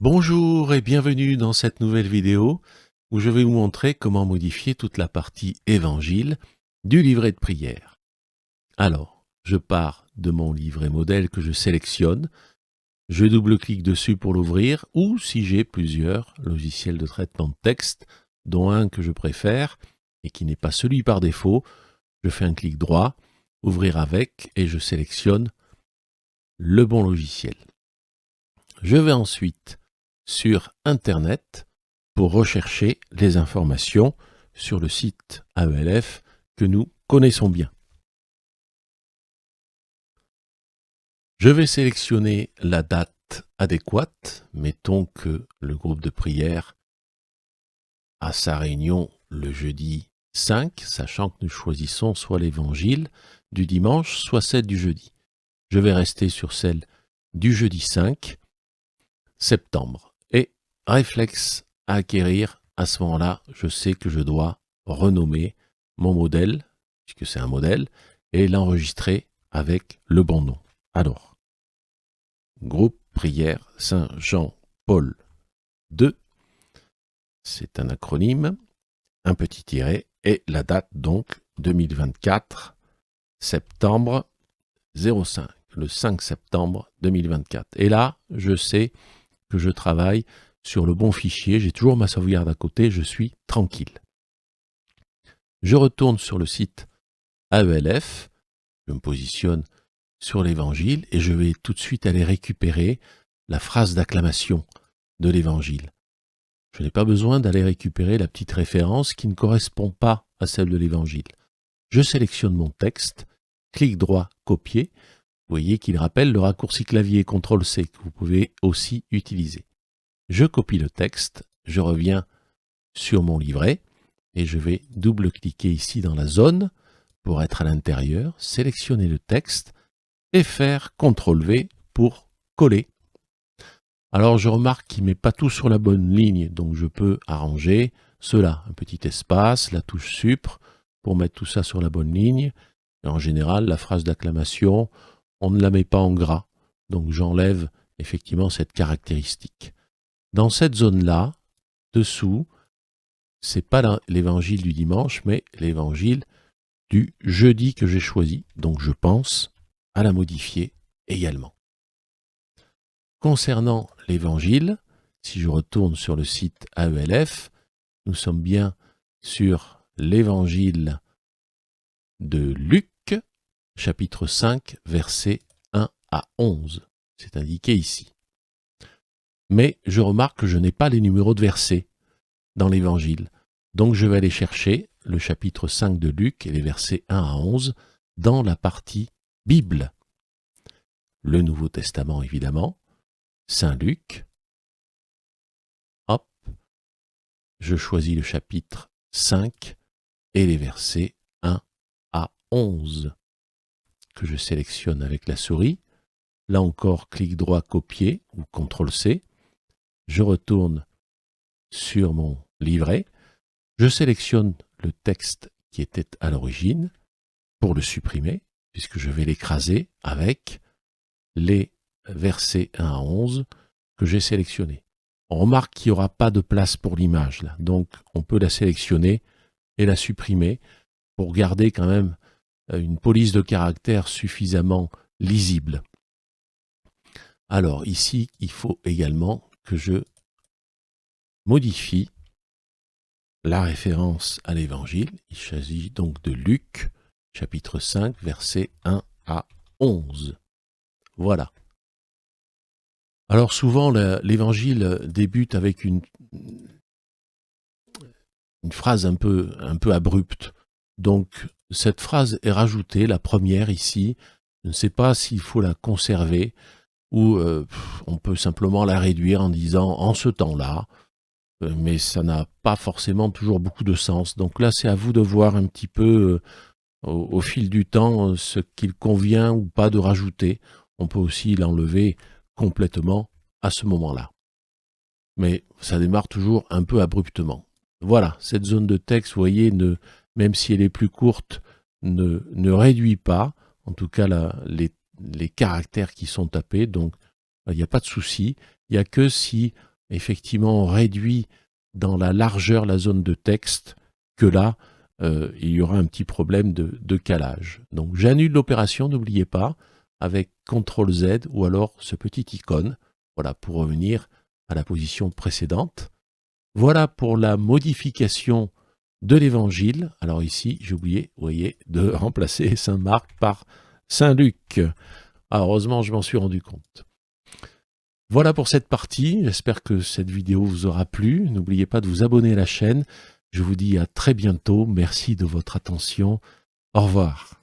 Bonjour et bienvenue dans cette nouvelle vidéo où je vais vous montrer comment modifier toute la partie évangile du livret de prière. Alors, je pars de mon livret modèle que je sélectionne, je double-clique dessus pour l'ouvrir ou si j'ai plusieurs logiciels de traitement de texte, dont un que je préfère et qui n'est pas celui par défaut, je fais un clic droit, ouvrir avec et je sélectionne le bon logiciel. Je vais ensuite sur Internet pour rechercher les informations sur le site AELF que nous connaissons bien. Je vais sélectionner la date adéquate. Mettons que le groupe de prière a sa réunion le jeudi 5, sachant que nous choisissons soit l'évangile du dimanche, soit celle du jeudi. Je vais rester sur celle du jeudi 5 septembre. Et réflexe à acquérir, à ce moment-là, je sais que je dois renommer mon modèle, puisque c'est un modèle, et l'enregistrer avec le bon nom. Alors, groupe prière Saint-Jean-Paul II, c'est un acronyme, un petit tiret, et la date donc 2024, septembre 05, le 5 septembre 2024. Et là, je sais que je travaille sur le bon fichier, j'ai toujours ma sauvegarde à côté, je suis tranquille. Je retourne sur le site AELF, je me positionne sur l'évangile et je vais tout de suite aller récupérer la phrase d'acclamation de l'évangile. Je n'ai pas besoin d'aller récupérer la petite référence qui ne correspond pas à celle de l'évangile. Je sélectionne mon texte, clic droit, copier. Vous voyez qu'il rappelle le raccourci clavier CTRL-C que vous pouvez aussi utiliser. Je copie le texte, je reviens sur mon livret et je vais double-cliquer ici dans la zone pour être à l'intérieur, sélectionner le texte et faire CTRL-V pour coller. Alors je remarque qu'il ne met pas tout sur la bonne ligne, donc je peux arranger cela, un petit espace, la touche Supr pour mettre tout ça sur la bonne ligne. Et en général, la phrase d'acclamation, on ne la met pas en gras, donc j'enlève effectivement cette caractéristique. Dans cette zone-là, dessous, c'est pas l'évangile du dimanche, mais l'évangile du jeudi que j'ai choisi. Donc je pense à la modifier également. Concernant l'évangile, si je retourne sur le site AELF, nous sommes bien sur l'évangile de Luc, chapitre 5, versets 1 à 11. C'est indiqué ici. Mais je remarque que je n'ai pas les numéros de versets dans l'évangile. Donc je vais aller chercher le chapitre 5 de Luc et les versets 1 à 11 dans la partie Bible. Le Nouveau Testament évidemment, Saint Luc. Hop, je choisis le chapitre 5 et les versets 1 à 11 que je sélectionne avec la souris. Là encore, clic droit, copier ou CTRL-C. Je retourne sur mon livret. Je sélectionne le texte qui était à l'origine pour le supprimer, puisque je vais l'écraser avec les versets 1 à 11 que j'ai sélectionnés. On remarque qu'il n'y aura pas de place pour l'image, là, donc on peut la sélectionner et la supprimer pour garder quand même une police de caractère suffisamment lisible. Alors ici, il faut également que je modifie la référence à l'évangile. Il s'agit donc de Luc, chapitre 5, versets 1 à 11. Voilà. Alors souvent, l'évangile débute avec une phrase un peu abrupte. Donc cette phrase est rajoutée, la première ici. Je ne sais pas s'il faut la conserver ou on peut simplement la réduire en disant « en ce temps-là », mais ça n'a pas forcément toujours beaucoup de sens. Donc là, c'est à vous de voir un petit peu au fil du temps ce qu'il convient ou pas de rajouter. On peut aussi l'enlever complètement à ce moment-là. Mais ça démarre toujours un peu abruptement. Voilà, cette zone de texte, vous voyez, même si elle est plus courte, ne réduit pas, en tout cas les caractères qui sont tapés, donc il n'y a pas de souci. Il n'y a que si effectivement réduit dans la largeur la zone de texte, que là, il y aura un petit problème de calage. Donc j'annule l'opération, n'oubliez pas, avec CTRL Z ou alors ce petit icône, voilà, pour revenir à la position précédente. Voilà pour la modification de l'évangile. Alors ici, j'ai oublié, vous voyez, de remplacer Saint Marc par Saint Luc. Ah, heureusement, je m'en suis rendu compte. Voilà pour cette partie. J'espère que cette vidéo vous aura plu. N'oubliez pas de vous abonner à la chaîne. Je vous dis à très bientôt. Merci de votre attention. Au revoir.